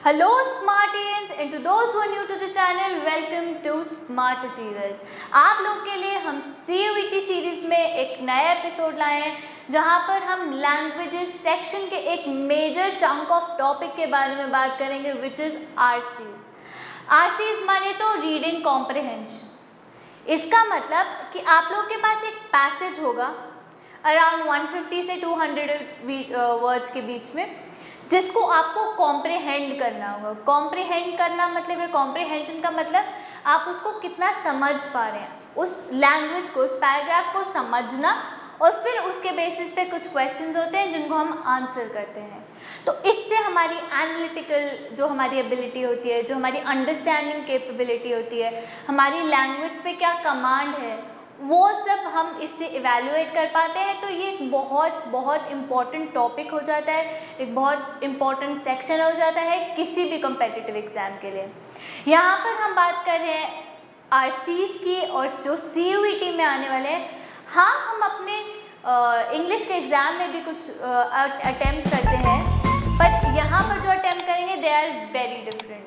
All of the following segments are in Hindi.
Hello Smartians and to those who are new to the channel, welcome to Smart Achievers। आप लोग के लिए हम CUET सीरीज में एक नया एपिसोड लाए हैं जहां पर हम लैंग्वेजेस सेक्शन के एक मेजर चंक ऑफ टॉपिक के बारे में बात करेंगे विच इज़ RCs। RCs माने तो रीडिंग कॉम्प्रिहेंशन। इसका मतलब कि आप लोग के पास एक पैसेज होगा अराउंड 150 से 200 वर्ड्स के बीच में, जिसको आपको कॉम्प्रिहेंड करना होगा। कॉम्प्रिहेंड करना मतलब है, कॉम्प्रिहेंशन का मतलब आप उसको कितना समझ पा रहे हैं, उस लैंग्वेज को, उस पैराग्राफ को समझना, और फिर उसके बेसिस पे कुछ क्वेश्चंस होते हैं जिनको हम आंसर करते हैं। तो इससे हमारी एनालिटिकल जो हमारी एबिलिटी होती है, जो हमारी अंडरस्टैंडिंग कैपेबिलिटी होती है, हमारी लैंग्वेज पे क्या कमांड है, वो सब हम इससे इवैल्यूएट कर पाते हैं। तो ये एक बहुत इम्पॉर्टेंट टॉपिक हो जाता है, एक बहुत इम्पॉर्टेंट सेक्शन हो जाता है किसी भी कम्पिटिटिव एग्ज़ाम के लिए। यहाँ पर हम बात कर रहे हैं RCs की, और जो CUET में आने वाले हैं। हाँ, हम अपने इंग्लिश के एग्ज़ाम में भी कुछ अटेम्प्ट करते हैं, बट यहाँ पर जो अटेम्प्ट करेंगे दे आर वेरी डिफरेंट।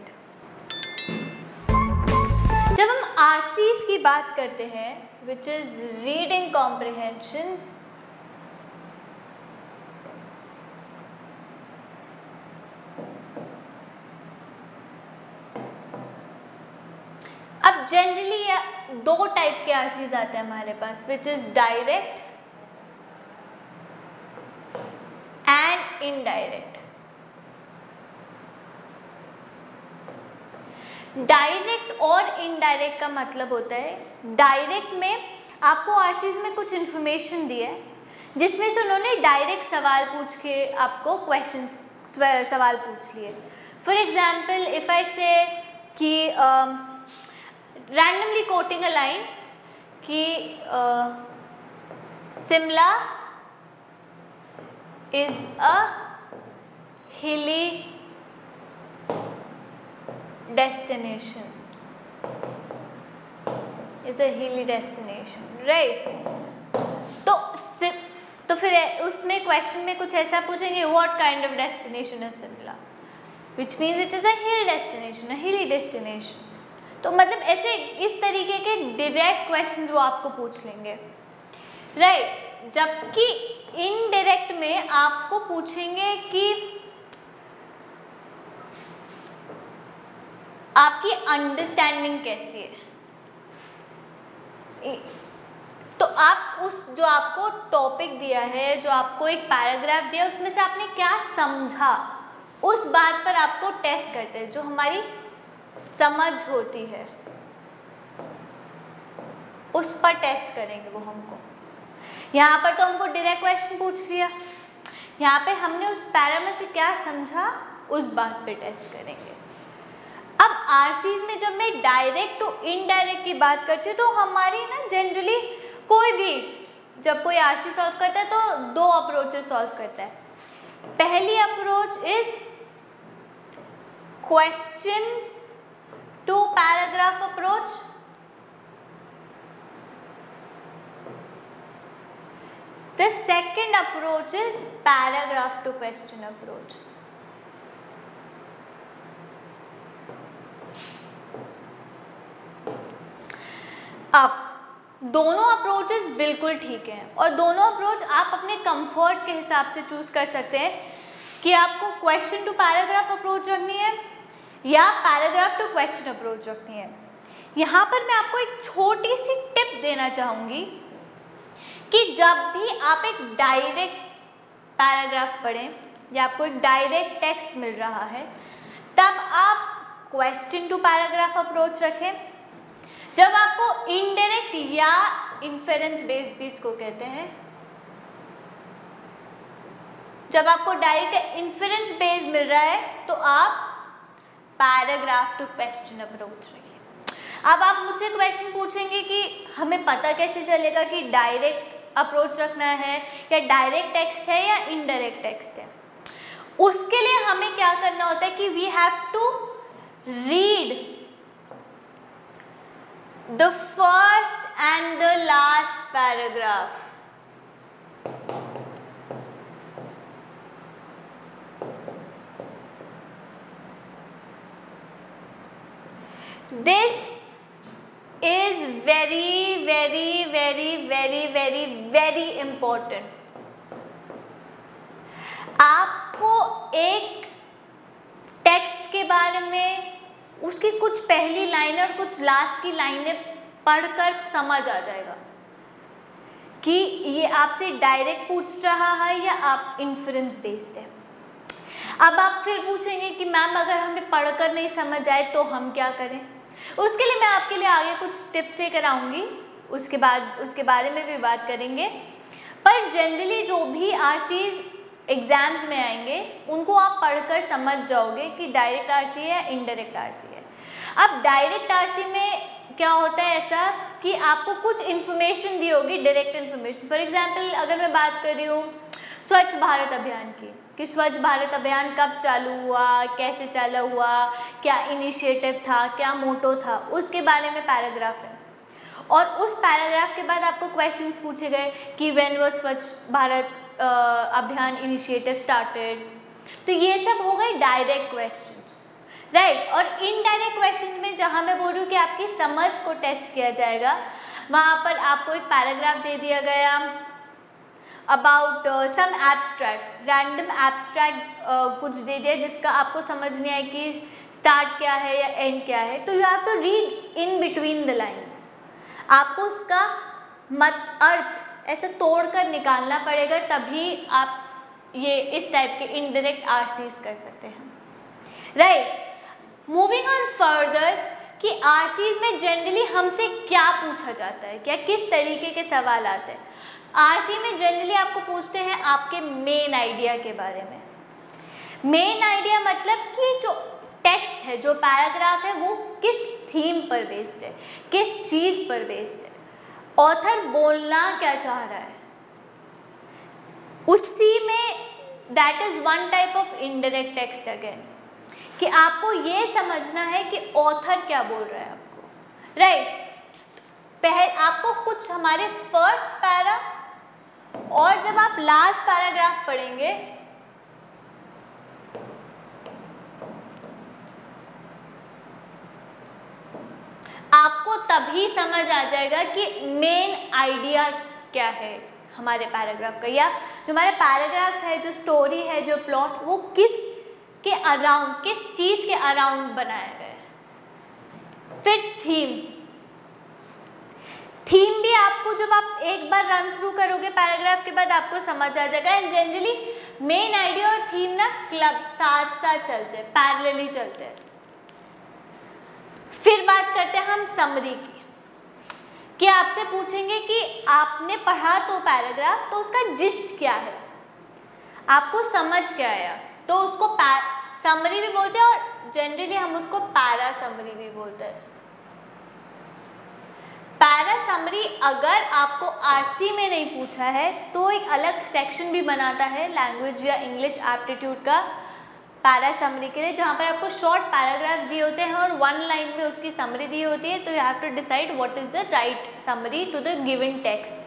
जब हम RCs की बात करते हैं विच इज़ रीडिंग कॉम्प्रिहेंशंस, अब जनरली दो टाइप के RCs आते हैं हमारे पास, which is direct and indirect. Direct और इनडायरेक्ट का मतलब होता है, डायरेक्ट में आपको RCs में कुछ इन्फॉर्मेशन दी है जिसमें से उन्होंने डायरेक्ट सवाल पूछ के आपको सवाल पूछ लिए। फॉर एग्जाम्पल इफ़ आई से कि रैंडमली कोटिंग अ लाइन कि शिमला इज़ अ हिली destination, is a hilly destination, right? तो फिर उसमें क्वेश्चन में कुछ ऐसा पूछेंगे, what kind of destination is Shimla, which means it is a hill destination, a hilly destination। तो मतलब ऐसे इस तरीके के डायरेक्ट क्वेश्चंस वो आपको पूछ लेंगे, राइट? जबकि इनडायरेक्ट में आपको पूछेंगे कि आपकी अंडरस्टैंडिंग कैसी है। तो आप उस जो आपको टॉपिक दिया है, जो आपको एक पैराग्राफ दिया है, उसमें से आपने क्या समझा, उस बात पर आपको टेस्ट करते हैं। जो हमारी समझ होती है उस पर टेस्ट करेंगे वो हमको। यहाँ पर तो हमको डायरेक्ट क्वेश्चन पूछ लिया, यहाँ पे हमने उस पैरा में से क्या समझा उस बात पे टेस्ट करेंगे। अब RCs में जब मैं डायरेक्ट टू इनडायरेक्ट की बात करती हूँ तो हमारी ना जनरली कोई भी जब कोई RC सॉल्व करता है तो दो अप्रोचेस सॉल्व करता है। पहली approach is questions to paragraph approach, the second approach is paragraph to question approach. अब दोनों अप्रोचेस बिल्कुल ठीक हैं, और दोनों अप्रोच आप अपने कंफर्ट के हिसाब से चूज़ कर सकते हैं कि आपको क्वेश्चन टू पैराग्राफ अप्रोच रखनी है या पैराग्राफ टू क्वेश्चन अप्रोच रखनी है। यहाँ पर मैं आपको एक छोटी सी टिप देना चाहूँगी कि जब भी आप एक डायरेक्ट पैराग्राफ पढ़ें या आपको एक डायरेक्ट टेक्स्ट मिल रहा है, तब आप क्वेश्चन टू पैराग्राफ अप्रोच रखें। जब आपको इनडायरेक्ट या इन्फेरेंस बेस्ड भी इसको कहते हैं, जब आपको डायरेक्ट इन्फेरेंस बेस्ड मिल रहा है तो आप पैराग्राफ टू क्वेश्चन अप्रोच रखिए। अब आप मुझसे क्वेश्चन पूछेंगे कि हमें पता कैसे चलेगा कि डायरेक्ट अप्रोच रखना है या डायरेक्ट टेक्स्ट है या इनडायरेक्ट टेक्स्ट है। उसके लिए हमें क्या करना होता है कि we have to read the first and the last paragraph। This is very very very very very very important. आपको एक टेक्स्ट के बारे में उसकी कुछ पहली लाइन और कुछ लास्ट की लाइनें पढ़कर समझ आ जाएगा कि ये आपसे डायरेक्ट पूछ रहा है या आप इन्फ्रेंस बेस्ड है। अब आप फिर पूछेंगे कि मैम अगर हमें पढ़कर नहीं समझ आए तो हम क्या करें? उसके लिए मैं आपके लिए आगे कुछ टिप्स लेकर आऊँगी, उसके बारे में भी बात करेंगे। पर जनरली जो भी आरसीज एग्ज़ाम्स में आएंगे उनको आप पढ़कर समझ जाओगे कि डायरेक्ट आरसी है या इनडायरेक्ट आरसी है। अब डायरेक्ट आरसी में क्या होता है ऐसा कि आपको कुछ इन्फॉर्मेशन दी होगी, डायरेक्ट इन्फॉर्मेशन। फॉर एग्जांपल अगर मैं बात कर रही हूँ स्वच्छ भारत अभियान की, कि स्वच्छ भारत अभियान कब चालू हुआ, कैसे चालू हुआ, क्या इनिशिएटिव था, क्या मोटो था, उसके बारे में पैराग्राफ है। और उस पैराग्राफ के बाद आपको क्वेश्चंस पूछे गए कि व्हेन वाज स्वच्छ भारत अभियान इनिशिएटिव स्टार्टेड। तो ये सब हो गए डायरेक्ट क्वेश्चंस, राइट। और इनडायरेक्ट क्वेश्चंस में जहाँ मैं बोल रही हूँ कि आपकी समझ को टेस्ट किया जाएगा, वहाँ पर आपको एक पैराग्राफ दे दिया गया about some abstract, random abstract कुछ दे दिया जिसका आपको समझ नहीं आए कि स्टार्ट क्या है या एंड क्या है। तो you have to read in between the lines. आपको उसका अर्थ ऐसे तोड़कर निकालना पड़ेगा, तभी आप ये इस टाइप के इनडायरेक्ट आरसीज कर सकते हैं, राइट। मूविंग ऑन फर्दर कि आरसीज में जनरली हमसे क्या पूछा जाता है, क्या किस तरीके के सवाल आते हैं। आरसी में जनरली आपको पूछते हैं आपके मेन आइडिया के बारे में। मेन आइडिया मतलब कि जो टेक्स्ट है, जो पैराग्राफ है, वो किस थीम पर बेस्ड है, किस चीज़ पर बेस्ड है, ऑथर बोलना क्या चाह रहा है। उसी में that is one type of indirect text again, कि आपको ये समझना है कि ऑथर क्या बोल रहा है आपको, राइट। आपको कुछ हमारे फर्स्ट पैरा और जब आप लास्ट पैराग्राफ पढ़ेंगे आपको तभी समझ आ जाएगा कि मेन आइडिया क्या है हमारे पैराग्राफ का, या जो हमारा पैराग्राफ है, जो स्टोरी है, जो प्लॉट, वो किस के अराउंड, किस चीज़ के अराउंड बनाया गया है। फिर थीम भी आपको जब आप एक बार रन थ्रू करोगे पैराग्राफ के बाद आपको समझ आ जाएगा। एंड जनरली मेन आइडिया और थीम ना क्लब साथ साथ चलते हैं, पैरेलली चलते हैं। फिर बात करते हैं हम समरी की, कि आपसे पूछेंगे कि आपने पढ़ा तो पैराग्राफ, तो उसका जिस्ट क्या है, आपको समझ क्या आया, तो उसको समरी भी बोलते हैं और जनरली हम उसको पैरा समरी भी बोलते हैं। पैरा समरी अगर आपको आरसी में नहीं पूछा है तो एक अलग सेक्शन भी बनाता है लैंग्वेज या इंग्लिश एप्टीट्यूड का पैरा समरी के लिए, जहाँ पर आपको शॉर्ट पैराग्राफ्स दिए होते हैं और वन लाइन में उसकी समरी दी होती है। तो you have to decide what is the right summary to the given text,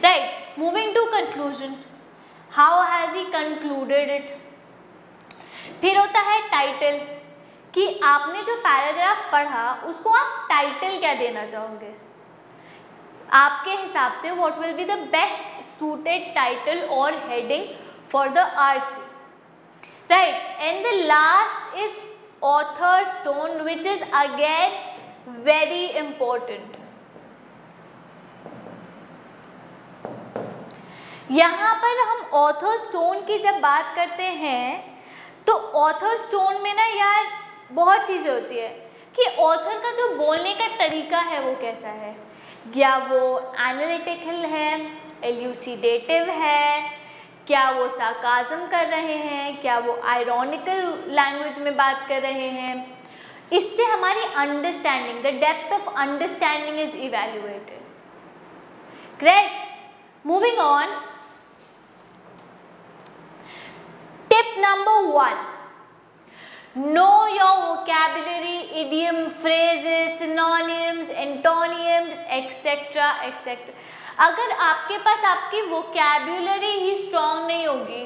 right. Moving to conclusion, how has he concluded it. फिर होता है टाइटल, कि आपने जो पैराग्राफ पढ़ा उसको आप टाइटल क्या देना चाहोगे, आपके हिसाब से what will be the best suited title और heading for the RC, right. And the last is author's tone, which is again very important. यहाँ पर हम ऑथर्स टोन की जब बात करते हैं तो ऑथर्स टोन में ना यार बहुत चीज़ें होती है, कि ऑथर का जो बोलने का तरीका है वो कैसा है, क्या वो एनालिटिकल है, एल्यूसिडेटिव है, क्या वो सार्काज्म कर रहे हैं, क्या वो आयरॉनिकल लैंग्वेज में बात कर रहे हैं। इससे हमारी understanding, the depth of understanding is evaluated, correct. Moving on, tip number 1, know your vocabulary, idiom, phrases, synonyms, antonyms, etc. etc. अगर आपके पास आपकी vocabulary ही strong नहीं होगी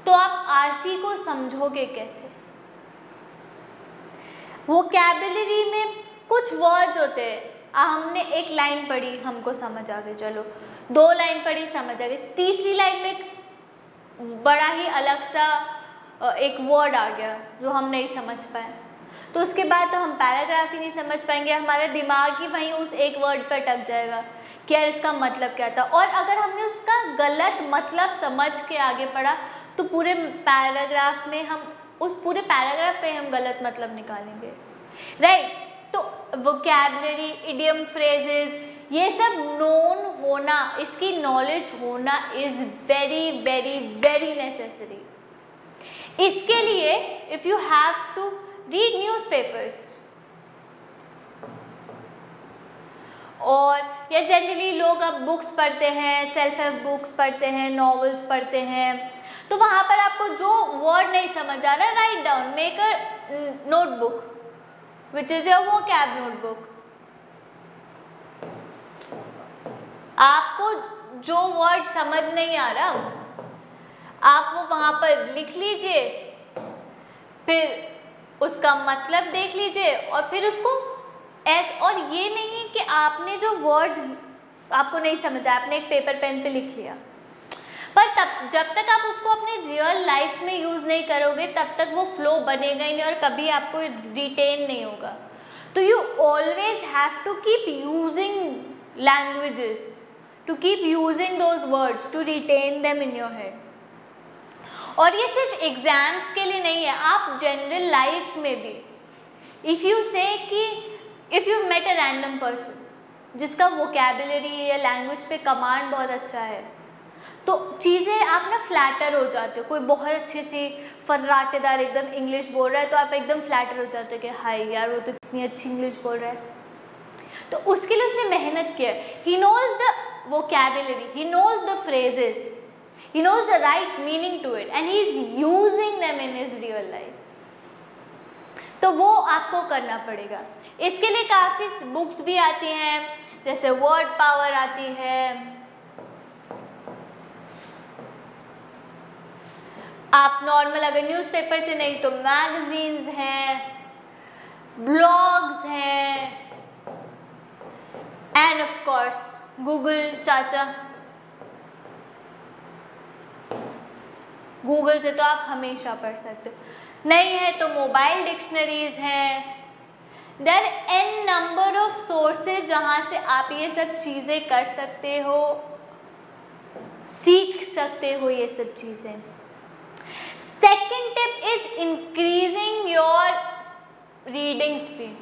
तो आप आरसी को समझोगे कैसे। vocabulary में कुछ वर्ड्स होते हैं, हमने एक लाइन पढ़ी हमको समझ आ गई, चलो 2 लाइन पढ़ी समझ आ गई, तीसरी लाइन में एक बड़ा ही अलग सा एक वर्ड आ गया जो हम नहीं समझ पाए, तो उसके बाद तो हम पैराग्राफ ही नहीं समझ पाएंगे, हमारा दिमाग ही वहीं उस एक वर्ड पर अटक जाएगा कि यार इसका मतलब क्या था। और अगर हमने उसका गलत मतलब समझ के आगे पढ़ा तो पूरे पैराग्राफ में हम उस पूरे पैराग्राफ का ही हम गलत मतलब निकालेंगे, राइट। तो वोकैबुलरी, इडियम, फ्रेजेस, ये सब नोन होना, इसकी नॉलेज होना is very very very necessary. इसके लिए if you have to read newspapers, और या जनरली लोग अब बुक्स पढ़ते हैं, सेल्फ हेल्प बुक्स पढ़ते हैं, नॉवेल्स पढ़ते हैं, तो वहाँ पर आपको जो वर्ड नहीं समझ आ रहा, write down, make a notebook which is your vocab notebook. आपको जो वर्ड समझ नहीं आ रहा आप वो वहाँ पर लिख लीजिए, फिर उसका मतलब देख लीजिए और फिर उसको और ये नहीं है कि आपने जो वर्ड आपको नहीं समझा आपने एक पेपर पेन पे लिख लिया, पर तब जब तक आप उसको अपने रियल लाइफ में यूज़ नहीं करोगे तब तक वो फ्लो बनेगा ही नहीं और कभी आपको रिटेन नहीं होगा। तो you always have to keep using languages, to keep using those words to retain them in your head. और ये सिर्फ एग्जाम्स के लिए नहीं है, आप जनरल लाइफ में भी, इफ़ यू से कि if you met a random person जिसका वोकैबुलरी या लैंग्वेज पे कमांड बहुत अच्छा है, तो चीज़ें आप ना फ्लैटर हो जाते हो। कोई बहुत अच्छे से फर्राटेदार एकदम इंग्लिश बोल रहा है तो आप एकदम फ्लैटर हो जाते हो कि हाय यार वो तो कितनी अच्छी इंग्लिश बोल रहा है। तो उसके लिए उसने मेहनत किया, he knows the vocabulary, he knows the phrases, he knows the right meaning to it and he is using them in his real life। तो वो आपको करना पड़ेगा। इसके लिए काफ़ी बुक्स भी आती हैं, जैसे वर्ड पावर आती है, आप नॉर्मल अगर न्यूज़पेपर से नहीं तो मैगजीन्स हैं, ब्लॉग्स हैं, एंड ऑफ कोर्स गूगल चाचा, गूगल से तो आप हमेशा पढ़ सकते हो। नहीं है तो मोबाइल डिक्शनरीज हैं, there an number of sources जहाँ से आप ये सब चीज़ें कर सकते हो, सीख सकते हो ये सब चीज़ें। Second tip is increasing your reading speed.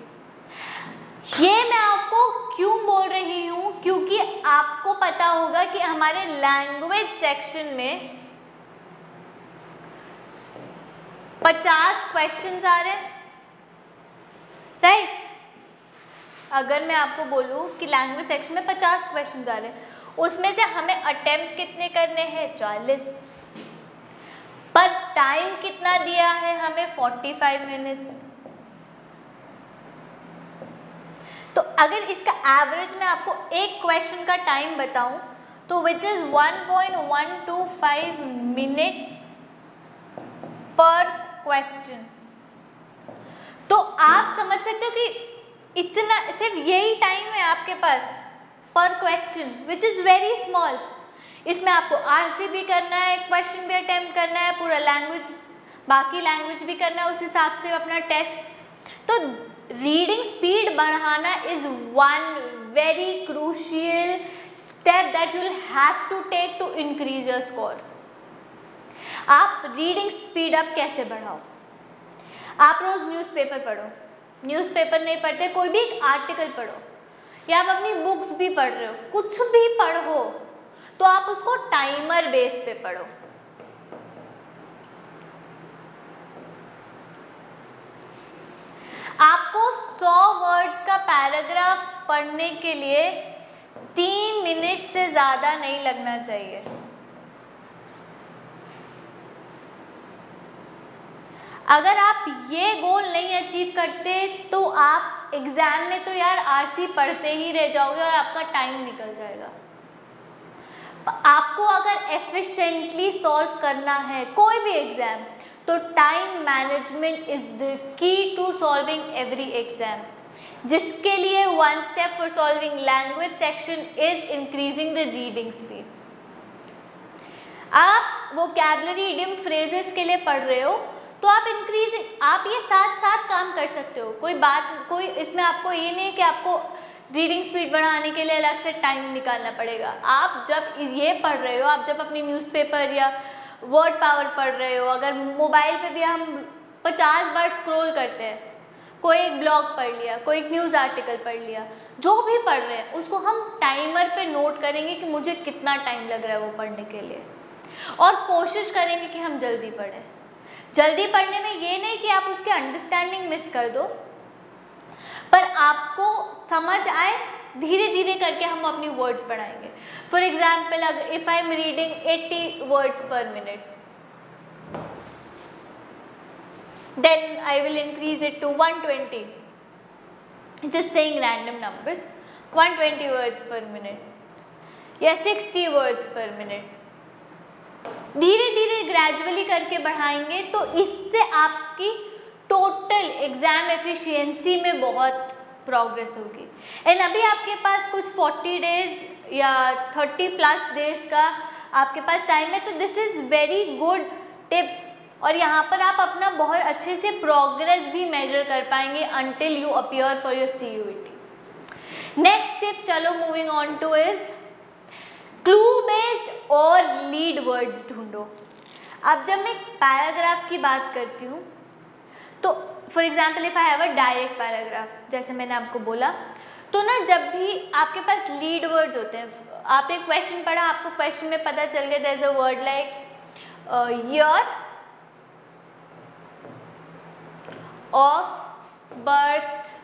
ये मैं आपको क्यों बोल रही हूँ, क्योंकि आपको पता होगा कि हमारे लैंग्वेज सेक्शन में 50 क्वेश्चंस आ रहे हैं, राइट। अगर मैं आपको बोलूँ कि लैंग्वेज सेक्शन में 50 क्वेश्चंस आ रहे हैं, उसमें से हमें अटेम्प्ट कितने करने हैं, 40, पर टाइम कितना दिया है हमें, 45 मिनट्स। तो अगर इसका एवरेज मैं आपको एक क्वेश्चन का टाइम बताऊं तो विच इज़ 1.125 मिनट्स पर क्वेश्चन। तो आप समझ सकते हो कि इतना सिर्फ यही टाइम है आपके पास पर question, which is very small. इसमें आपको आरसी भी करना है, क्वेश्चन भी अटेम्प्ट करना है, पूरा लैंग्वेज बाकी लैंग्वेज भी करना है, उस हिसाब से अपना टेस्ट। तो रीडिंग स्पीड बढ़ाना is one very crucial step that you will have to take to increase your score. आप रीडिंग स्पीड अप कैसे बढ़ाओ? आप रोज़ न्यूज़पेपर पढ़ो, न्यूज़पेपर नहीं पढ़ते कोई भी एक आर्टिकल पढ़ो, या आप अपनी बुक्स भी पढ़ रहे हो, कुछ भी पढ़ो तो आप उसको टाइमर बेस पे पढ़ो। आपको 100 वर्ड्स का पैराग्राफ पढ़ने के लिए 3 मिनट से ज़्यादा नहीं लगना चाहिए। अगर आप ये गोल नहीं अचीव करते तो आप एग्ज़ाम में तो यार आरसी पढ़ते ही रह जाओगे और आपका टाइम निकल जाएगा। आपको अगर एफिशिएंटली सॉल्व करना है कोई भी एग्ज़ाम तो time management is the key to solving every exam. जिसके लिए one step for solving language section is increasing the reading speed. आप वोकैबुलरी इडियम फ्रेजेस के लिए पढ़ रहे हो तो आप ये साथ साथ काम कर सकते हो। कोई इसमें आपको ये नहीं कि आपको रीडिंग स्पीड बढ़ाने के लिए अलग से टाइम निकालना पड़ेगा। आप जब ये पढ़ रहे हो, आप जब अपनी न्यूज़पेपर या वर्ड पावर पढ़ रहे हो, अगर मोबाइल पे भी हम 50 बार स्क्रॉल करते हैं, कोई एक ब्लॉग पढ़ लिया, कोई एक न्यूज़ आर्टिकल पढ़ लिया, जो भी पढ़ रहे हैं उसको हम टाइमर पे नोट करेंगे कि मुझे कितना टाइम लग रहा है वो पढ़ने के लिए, और कोशिश करेंगे कि हम जल्दी पढ़ें। जल्दी पढ़ने में ये नहीं कि आप उसकी अंडरस्टैंडिंग मिस कर दो, पर आपको समझ आए, धीरे धीरे करके हम अपनी वर्ड्स बढ़ाएंगे। फॉर एग्जाम्पल, अगर if I am reading 80 words per minute, then I will increase it to 120, just saying random numbers, 120 words per minute या 60 words per minute। धीरे धीरे ग्रेजुअली करके बढ़ाएंगे तो इससे आपकी टोटल एग्जाम एफिशिएंसी में बहुत प्रोग्रेस होगी। एंड अभी आपके पास कुछ 40 डेज या 30+ डेज का आपके पास टाइम है, तो this is very good tip, और यहाँ पर आप अपना बहुत अच्छे से प्रोग्रेस भी मेजर कर पाएंगे until you appear for your CUET। Next tip, चलो moving on to is clue based और लीड वर्ड्स ढूंढो। अब जब मैं पैराग्राफ की बात करती हूँ तो for example if I have a direct paragraph, जैसे मैंने आपको बोला, तो ना जब भी आपके पास लीड वर्ड्स होते हैं, आपने क्वेश्चन पढ़ा, आपको क्वेश्चन में पता चल गया there is a word like year of birth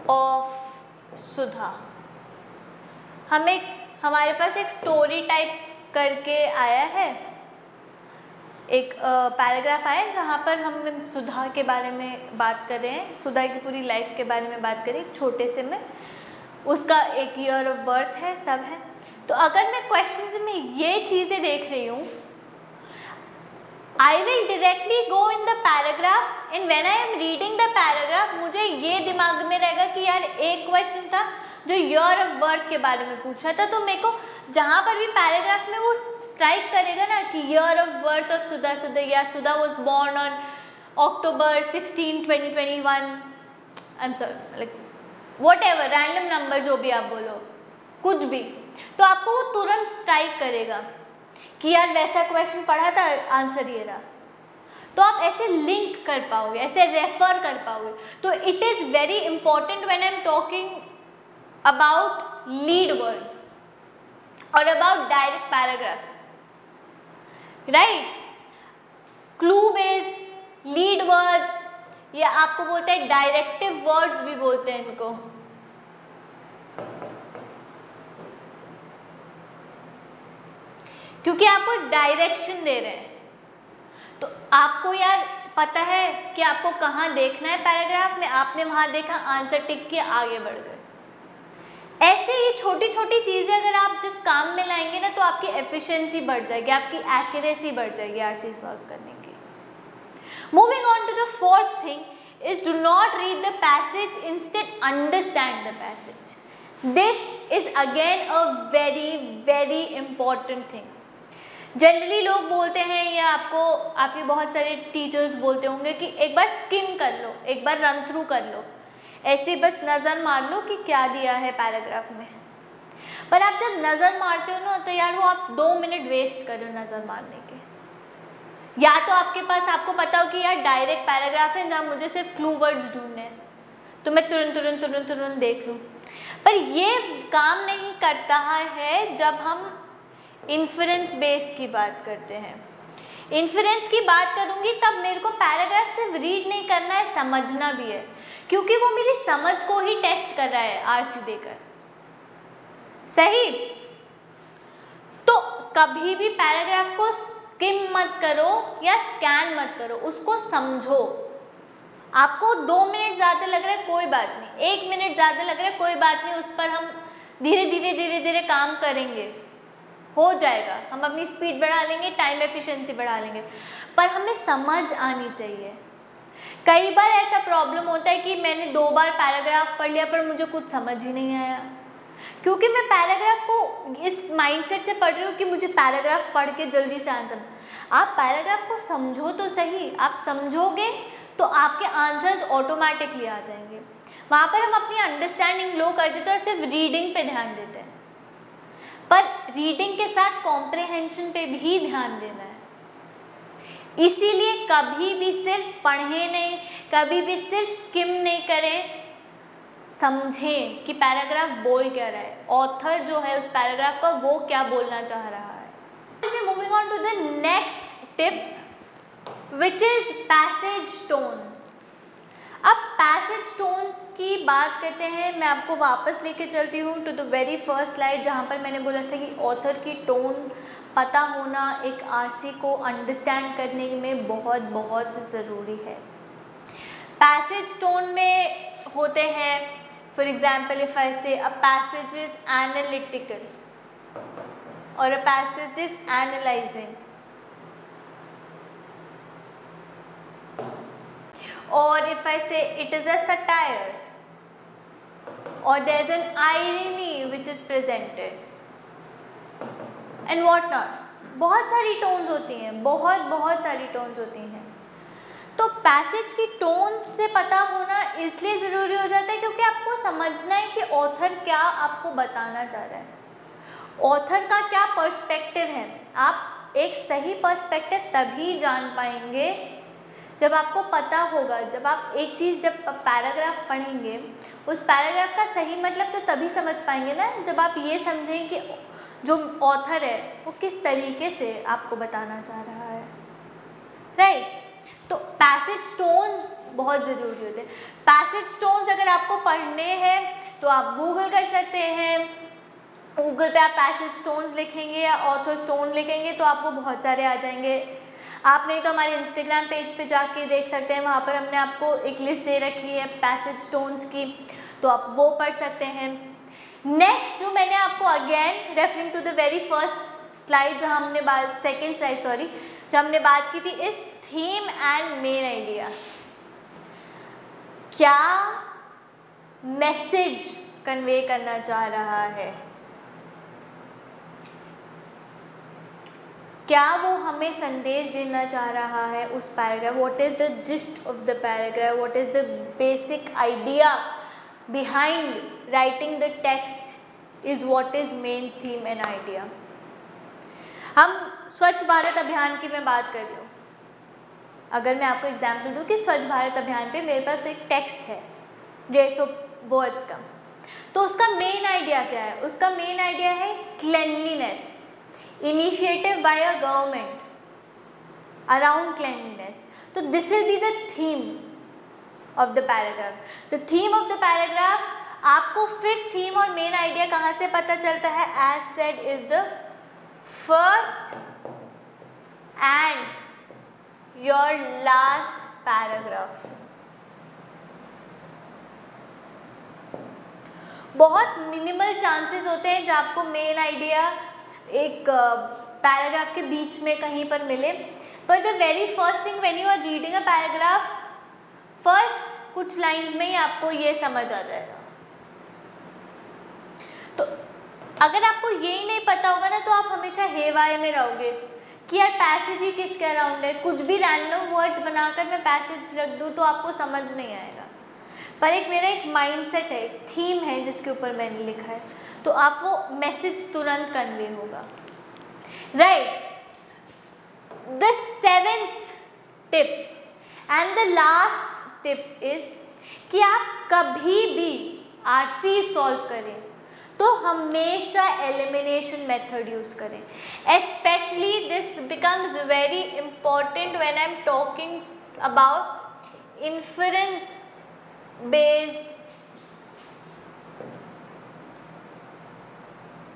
of Sudha. हमारे पास एक स्टोरी टाइप करके आया है, एक पैराग्राफ आया है जहाँ पर हम सुधा के बारे में बात कर रहे हैं, सुधा की पूरी लाइफ के बारे में बात करें, छोटे से में उसका एक ईयर ऑफ बर्थ है, सब है। तो अगर मैं क्वेश्चन में ये चीज़ें देख रही हूँ, I will directly go in the paragraph, and when I am reading the paragraph मुझे ये दिमाग में रहेगा कि यार एक क्वेश्चन था जो ईयर ऑफ बर्थ के बारे में पूछ रहा था, तो मेरे को जहाँ पर भी पैराग्राफ में वो स्ट्राइक करेगा ना कि year of birth of Sudha, या Sudha was born on October 16, 2021, I am sorry, like whatever, random number जो भी आप बोलो, कुछ भी, तो आपको वो तुरंत स्ट्राइक करेगा कि यार वैसा क्वेश्चन पढ़ा था, आंसर ये रहा। तो आप ऐसे लिंक कर पाओगे, ऐसे रेफर कर पाओगे। तो it is very important when I am talking about lead words और about direct paragraphs, right. Clue based lead words, या आपको बोलते हैं डायरेक्टिव वर्ड्स भी बोलते हैं इनको। क्योंकि आपको डायरेक्शन दे रहे हैं, तो आपको यार पता है कि आपको कहाँ देखना है पैराग्राफ में, आपने वहाँ देखा, आंसर टिक किया, आगे बढ़ गए। ऐसे ही छोटी छोटी चीज़ें अगर आप जब काम में लाएंगे ना, तो आपकी एफिशिएंसी बढ़ जाएगी, आपकी एक्यूरेसी बढ़ जाएगी आरसी सॉल्व करने की। Moving on to the fourth thing is do not read the passage, instead understand the passage. This is again a very very important thing. Generally लोग बोलते हैं, या आपके बहुत सारे टीचर्स बोलते होंगे कि एक बार स्किम कर लो, एक बार रन थ्रू कर लो, ऐसे बस नज़र मार लो कि क्या दिया है पैराग्राफ में। पर आप जब नज़र मारते हो ना, तो यार वो आप 2 मिनट वेस्ट कर रहे हो नज़र मारने के। या तो आपके पास, आपको पता हो कि यार डायरेक्ट पैराग्राफ है जहाँ मुझे सिर्फ क्लू वर्ड्स ढूंढने हैं, तो मैं तुरंत देख लूँ। पर ये काम नहीं करता है जब हम इन्फरेंस बेस्ड की बात करते हैं। इन्फरेंस की बात करूँगी तब मेरे को पैराग्राफ सिर्फ रीड नहीं करना है, समझना भी है, क्योंकि वो मेरी समझ को ही टेस्ट कर रहा है आरसी देकर, सही। तो कभी भी पैराग्राफ को स्किम मत करो या स्कैन मत करो, उसको समझो। आपको 2 मिनट ज़्यादा लग रहा है, कोई बात नहीं, 1 मिनट ज़्यादा लग रहा है, कोई बात नहीं, उस पर हम धीरे धीरे काम करेंगे, हो जाएगा। हम अपनी स्पीड बढ़ा लेंगे, टाइम एफिशिएंसी बढ़ा लेंगे, पर हमें समझ आनी चाहिए। कई बार ऐसा प्रॉब्लम होता है कि मैंने 2 बार पैराग्राफ पढ़ लिया पर मुझे कुछ समझ ही नहीं आया, क्योंकि मैं पैराग्राफ को इस माइंडसेट से पढ़ रही हूँ कि मुझे पैराग्राफ पढ़ के जल्दी से आंसर। आप पैराग्राफ को समझो तो सही, आप समझोगे तो आपके आंसर्स ऑटोमेटिकली आ जाएंगे। वहाँ पर हम अपनी अंडरस्टैंडिंग लो कर देते हैं और सिर्फ रीडिंग पे ध्यान देते हैं, पर रीडिंग के साथ कॉम्प्रिहेंशन पे भी ध्यान देना है। इसीलिए कभी भी सिर्फ पढ़े नहीं, कभी भी सिर्फ स्किम नहीं करें, समझें कि पैराग्राफ बोल क्या रहा है, ऑथर जो है उस पैराग्राफ का वो क्या बोलना चाह रहा है। Moving on to the next tip which is passage tones. अब पैसेज टोन्स की बात करते हैं। मैं आपको वापस लेके चलती हूँ to the very first slide, जहाँ पर मैंने बोला था कि ऑथर की टोन पता होना एक आरसी को अंडरस्टैंड करने में बहुत बहुत ज़रूरी है। पैसेज टोन में होते हैं, फॉर एग्जाम्पल इफ आई से अ पैसेज इज एनालिटिकल और अ पैसेज इज एनालाइजिंग, और if I say it is a satire or there is an irony which is presented and what not, बहुत सारी टोन्स होती हैं, बहुत सारी टोन्स होती हैं। तो पैसेज की टोन्स से पता होना इसलिए ज़रूरी हो जाता है क्योंकि आपको समझना है कि ऑथर क्या आपको बताना चाह रहा है, ऑथर का क्या पर्सपेक्टिव है। आप एक सही पर्सपेक्टिव तभी जान पाएंगे जब आपको पता होगा, जब आप एक चीज़ जब पैराग्राफ पढ़ेंगे उस पैराग्राफ का सही मतलब तो तभी समझ पाएंगे ना, जब आप ये समझें कि जो ऑथर है वो किस तरीके से आपको बताना चाह रहा है, राइट। तो पैसेज टोन्स बहुत ज़रूरी होते हैं। पैसेज टोन्स अगर आपको पढ़ने हैं तो आप गूगल कर सकते हैं, गूगल पे आप पैसेज टोन्स लिखेंगे या ऑथर्स टोन लिखेंगे तो आपको बहुत सारे आ जाएंगे। आप नहीं तो हमारे इंस्टाग्राम पेज पे जाके देख सकते हैं, वहाँ पर हमने आपको एक लिस्ट दे रखी है पैसेज टोन्स की, तो आप वो पढ़ सकते हैं। नेक्स्ट जो मैंने आपको again referring to the very first slide जहाँ हमने बात सेकेंड स्लाइड सॉरी जहाँ हमने बात की थी इस थीम एंड मेन आइडिया, क्या मैसेज कन्वे करना चाह रहा है, क्या वो हमें संदेश देना चाह रहा है उस paragraph, what is the gist of the paragraph, what is the basic idea behind writing the text is what is main theme and idea. हम स्वच्छ भारत अभियान की मैं बात कर रही हूँ, अगर मैं आपको एग्जाम्पल दूँ कि स्वच्छ भारत अभियान पे मेरे पास एक टेक्स्ट है 150 वर्ड्स का, तो उसका मेन आइडिया क्या है, उसका मेन आइडिया है cleanliness, initiative by a government around cleanliness. So this will be the theme of the paragraph. The theme of the paragraph, आपको फिर theme और main idea कहाँ से पता चलता है, as said is the first and your last paragraph. बहुत मिनिमल चांसेस होते हैं जब आपको मेन आइडिया एक पैराग्राफ के बीच में कहीं पर मिले, पर the very first thing when you are reading a paragraph, first कुछ लाइंस में ही आपको ये समझ आ जाएगा। तो अगर आपको यही नहीं पता होगा ना तो आप हमेशा हेवाए में रहोगे कि यार पैसेज ही किसके अराउंड है, कुछ भी रैंडम वर्ड्स बनाकर मैं पैसेज रख दूँ तो आपको समझ नहीं आएगा। पर एक मेरा एक माइंडसेट है, एक थीम है जिसके ऊपर मैंने लिखा है, तो आप वो मैसेज तुरंत कन्वे होगा, right. The seventh tip and the last tip is कि आप कभी भी आरसी सॉल्व करें तो हमेशा एलिमिनेशन मेथड यूज करें। Especially this becomes very important when I am talking about inference based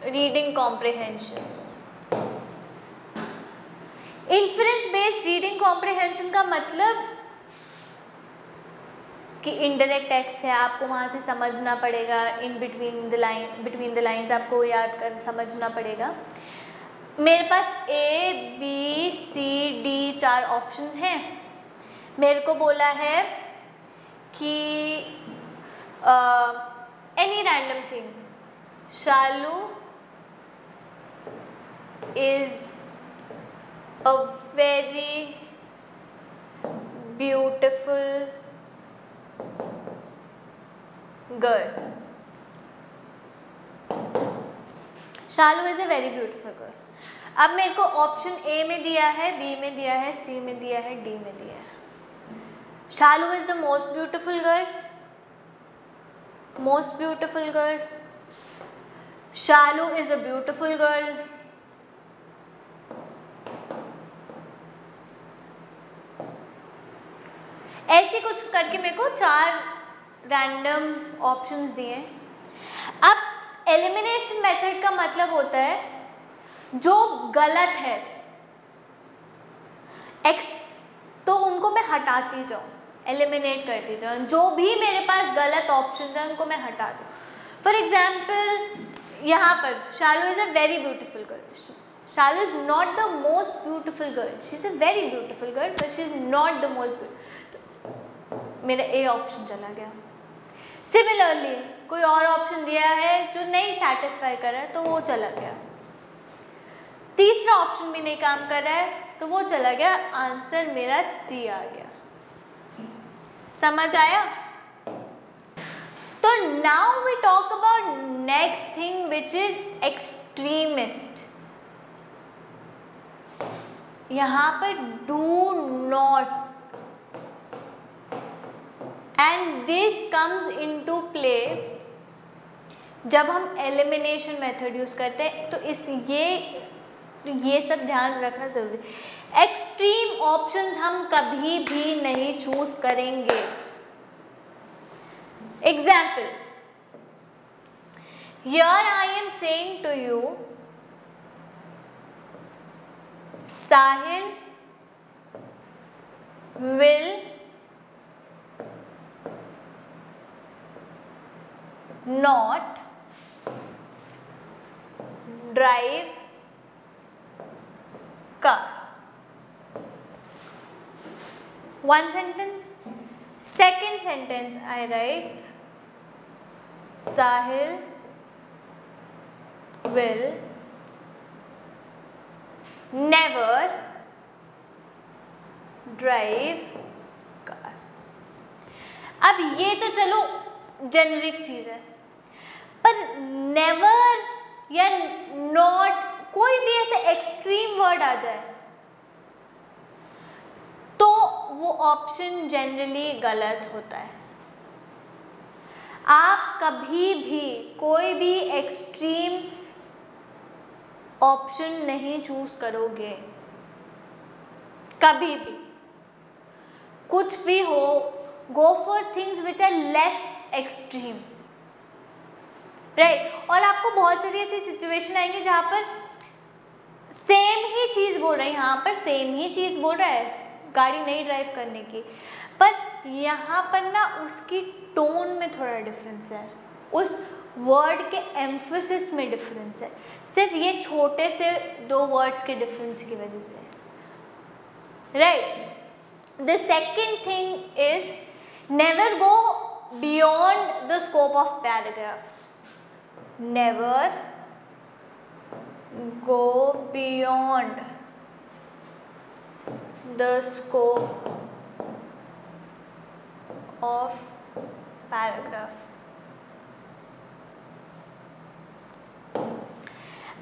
reading comprehensions. Inference based reading comprehension का मतलब कि इनडायरेक्ट टेक्स्ट है, आपको वहाँ से समझना पड़ेगा, इन बिटवीन द लाइन्स आपको याद कर समझना पड़ेगा। मेरे पास A, B, C, D 4 options हैं, मेरे को बोला है कि any random thing, Shalu is a very beautiful girl. Shalu is a very beautiful girl. अब मेरे को ऑप्शन ए में दिया है, बी में दिया है, सी में दिया है, डी में दिया है। Shalu is the most beautiful girl, most beautiful girl, Shalu is a beautiful girl, ऐसे कुछ करके मेरे को 4 रैंडम ऑप्शंस दिए। अब एलिमिनेशन मेथड का मतलब होता है जो गलत है तो उनको मैं हटाती जाऊँ, एलिमिनेट करती जाऊँ। जो भी मेरे पास गलत ऑप्शंस हैं उनको मैं हटा दूँ। फॉर एग्जाम्पल यहाँ पर Shalu is a very beautiful girl, Shalu is not the most beautiful girl, she is a very beautiful girl but she is not the most beautiful, मेरा ए ऑप्शन चला गया। सिमिलरली कोई और ऑप्शन दिया है जो नहीं सेटिस्फाई कर रहा है तो वो चला गया। तीसरा ऑप्शन भी नहीं काम कर रहा है तो वो चला गया, आंसर मेरा सी आ गया। समझ आया? तो now we talk about next thing which is extremist. यहाँ पर do nots and this comes into play जब हम एलिमिनेशन मेथड यूज करते हैं। तो ये सब ध्यान रखना जरूरी। एक्सट्रीम ऑप्शंस हम कभी भी नहीं चूज करेंगे। Example, here I am saying to you Sahil will not drive car. One sentence. Second sentence I write Sahil will never drive car. अब ये तो चलो जेनरिक चीज है, पर नेवर या नॉट कोई भी ऐसे एक्सट्रीम वर्ड आ जाए तो वो ऑप्शन जनरली गलत होता है। आप कभी भी कोई भी एक्सट्रीम ऑप्शन नहीं चूज करोगे, कभी भी। कुछ भी हो, go for things which are less extreme, right. और आपको बहुत सारी ऐसी सिचुएशन आएंगी जहाँ पर सेम ही चीज़ बोल रहे हैं, यहाँ पर सेम ही चीज़ बोल रहा है गाड़ी नहीं ड्राइव करने की, पर यहाँ पर ना उसकी टोन में थोड़ा डिफरेंस है, उस वर्ड के एम्फसिस में डिफरेंस है, सिर्फ ये छोटे से 2 वर्ड्स के डिफरेंस की वजह से, right. The second thing is never go beyond the scope of paragraph. Never go beyond the scope of paragraph.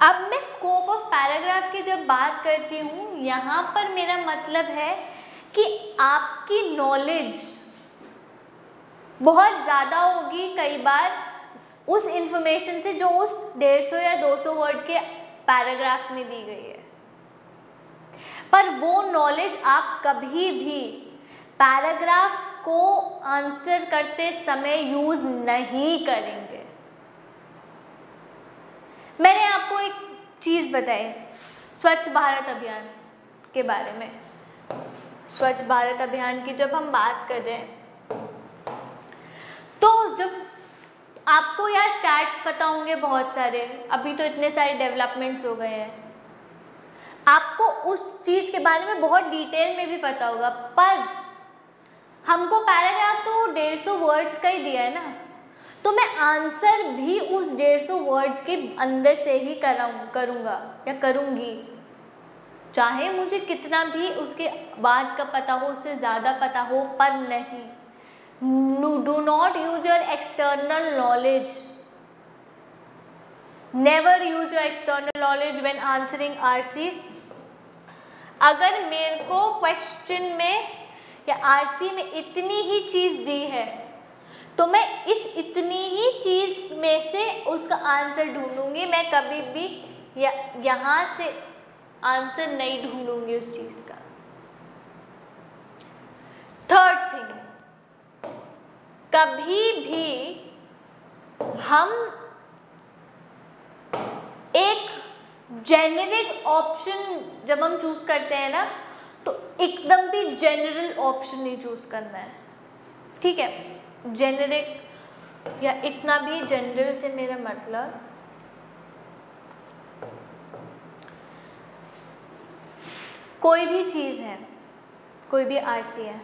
अब मैं स्कोप ऑफ पैराग्राफ की जब बात करती हूँ, यहाँ पर मेरा मतलब है कि आपकी नॉलेज बहुत ज़्यादा होगी कई बार उस इंफॉर्मेशन से जो उस 150 या 200 वर्ड के पैराग्राफ में दी गई है, पर वो नॉलेज आप कभी भी पैराग्राफ को आंसर करते समय यूज नहीं करेंगे। मैंने आपको एक चीज़ बताई स्वच्छ भारत अभियान के बारे में। स्वच्छ भारत अभियान की जब हम बात कर रहे हैं तो जब आपको यार स्टैट्स पता होंगे बहुत सारे, अभी तो इतने सारे डेवलपमेंट्स हो गए हैं, आपको उस चीज़ के बारे में बहुत डिटेल में भी पता होगा, पर हमको पैराग्राफ तो 150 वर्ड्स का ही दिया है ना, तो मैं आंसर भी उस 150 वर्ड्स के अंदर से ही करूँगा या करूँगी, चाहे मुझे कितना भी उसके बाद का पता हो, उससे ज़्यादा पता हो, पर नहीं, do not use your external knowledge, never use your external knowledge when answering RC. अगर मेरे को क्वेश्चन में या आरसी में इतनी ही चीज़ दी है तो मैं इस इतनी ही चीज़ में से उसका आंसर ढूंढूंगी, मैं कभी भी यहाँ से आंसर नहीं ढूंढूंगी उस चीज़ का। थर्ड थिंग, कभी भी हम एक जेनेरिक ऑप्शन जब हम चूज करते हैं ना, तो एकदम भी जनरल ऑप्शन नहीं चूज करना है, ठीक है। जेनेरिक या इतना भी जनरल से मेरा मतलब कोई भी चीज़ है, कोई भी आरसी है,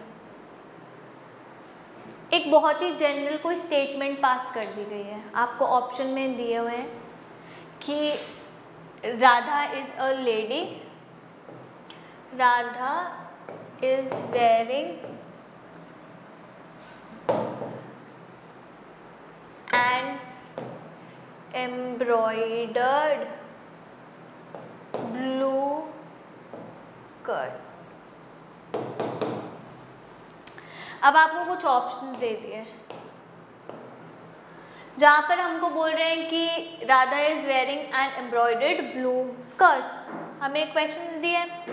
एक बहुत ही जनरल कोई स्टेटमेंट पास कर दी गई है, आपको ऑप्शन में दिए हुए हैं कि Radha is a lady, Radha is wearing N embroidered blue skirt. अब आपको कुछ ऑप्शन दे दिए जहाँ पर हमको बोल रहे हैं कि Radha is wearing N embroidered blue skirt. हमें क्वेश्चंस दिए हैं,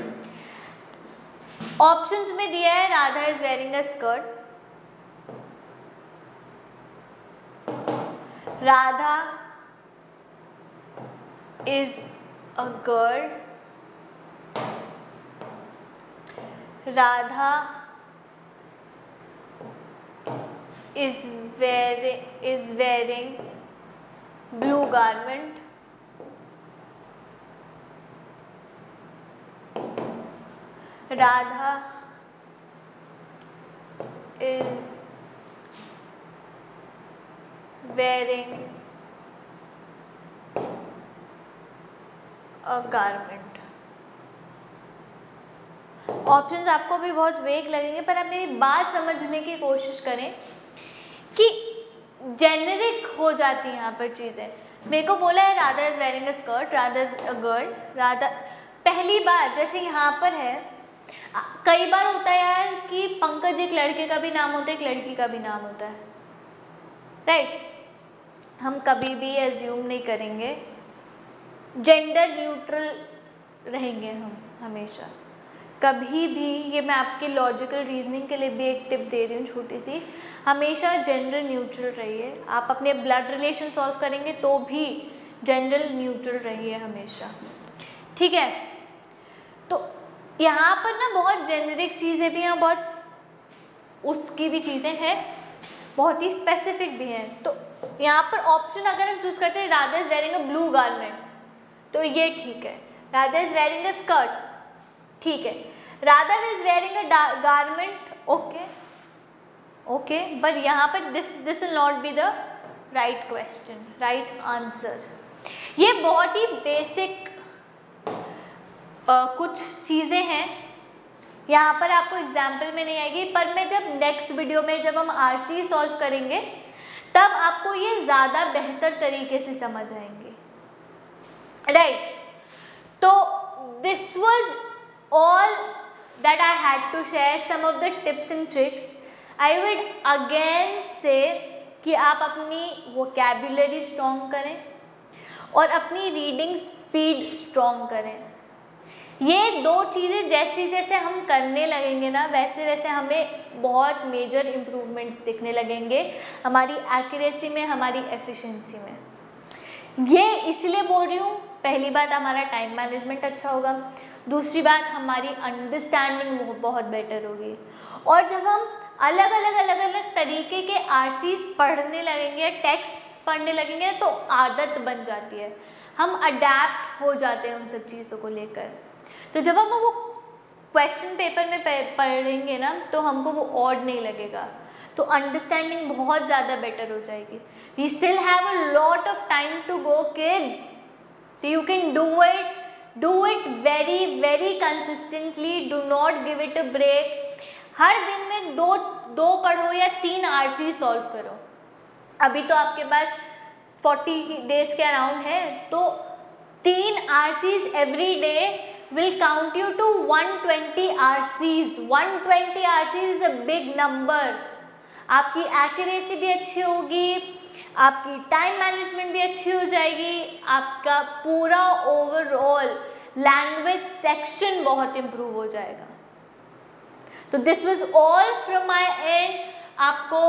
ऑप्शंस में दिया है Radha is wearing a skirt, Radha is a girl, Radha is wearing blue garment, Radha is wearing a garment। Options आपको भी बहुत वेग लगेंगे, पर आप मेरी बात समझने की कोशिश करें कि जेनेरिक हो जाती हैं यहाँ पर चीज़ें। मेरे को बोला है Radha is wearing a skirt, Radha is a girl, Radha पहली बार जैसे यहाँ पर है, कई बार होता है यार कि पंकज एक लड़के का भी नाम होता है, एक लड़की का भी नाम होता है, राइट। हम कभी भी एज्यूम नहीं करेंगे, जेंडर न्यूट्रल रहेंगे हम हमेशा, कभी भी। ये मैं आपके लॉजिकल रीजनिंग के लिए भी एक टिप दे रही हूँ छोटी सी, हमेशा जेंडर न्यूट्रल रहिए। आप अपने ब्लड रिलेशन सॉल्व करेंगे तो भी जेंडर न्यूट्रल रहिए हमेशा, ठीक है। तो यहाँ पर ना बहुत जेनेरिक चीज़ें भी हैं, बहुत उसकी भी चीज़ें हैं, बहुत ही स्पेसिफिक भी हैं। तो यहाँ पर ऑप्शन अगर हम चूज़ करते हैं Radha is wearing a blue garment, तो ये ठीक है। Radha is wearing a skirt, ठीक है। Radha is wearing a garment, okay, but यहाँ पर this will not be the right question, right answer. ये बहुत ही बेसिक कुछ चीज़ें हैं, यहाँ पर आपको एग्जाम्पल में नहीं आएगी, पर मैं जब नेक्स्ट वीडियो में जब हम आरसी सॉल्व करेंगे तब आपको ये ज़्यादा बेहतर तरीके से समझ आएंगे, राइट। तो this was all that I had to share some of the tips and tricks. I would again say कि आप अपनी vocabulary strong करें और अपनी reading speed strong करें। ये दो चीज़ें जैसे जैसे हम करने लगेंगे ना, वैसे वैसे हमें बहुत मेजर इम्प्रूवमेंट्स दिखने लगेंगे हमारी एक्यूरेसी में, हमारी एफिशिएंसी में। ये इसलिए बोल रही हूँ, पहली बात हमारा टाइम मैनेजमेंट अच्छा होगा, दूसरी बात हमारी अंडरस्टैंडिंग बहुत बेटर होगी। और जब हम अलग अलग तरीके के आरसीज पढ़ने लगेंगे, टेक्स्ट पढ़ने लगेंगे, तो आदत बन जाती है, हम अडेप्ट हो जाते हैं उन सब चीज़ों को लेकर। तो जब हम वो क्वेश्चन पेपर में पढ़ेंगे ना तो हमको वो ऑड नहीं लगेगा, तो अंडरस्टैंडिंग बहुत ज़्यादा बेटर हो जाएगी। We still have a lot of time to go kids, तो you can do it very consistently, do not give it a break. हर दिन में दो पढ़ो या 3 RC सॉल्व करो। अभी तो आपके पास 40 डेज के अराउंड है, तो 3 RCs every day will count you to 120 RCs. 120 RCs is a big number. आपकी एक्यूरेसी भी अच्छी होगी, आपकी टाइम मैनेजमेंट भी अच्छी हो जाएगी, आपका पूरा ओवरऑल लैंग्वेज सेक्शन बहुत इम्प्रूव हो जाएगा। तो this was all from my and. आपको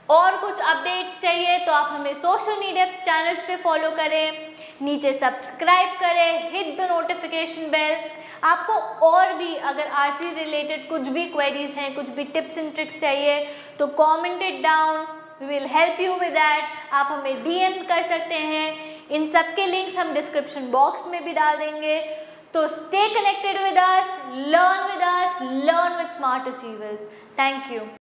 और कुछ अपडेट्स चाहिए तो आप हमें सोशल मीडिया चैनल्स पे फॉलो करें, नीचे सब्सक्राइब करें, हिट द नोटिफिकेशन बेल। आपको और भी अगर RC रिलेटेड कुछ भी क्वेरीज हैं, कुछ भी टिप्स एंड ट्रिक्स चाहिए तो comment it down, we will help you with that. आप हमें DM कर सकते हैं, इन सब के लिंक्स हम डिस्क्रिप्शन बॉक्स में भी डाल देंगे। तो stay connected with us, learn with smart achievers. Thank you.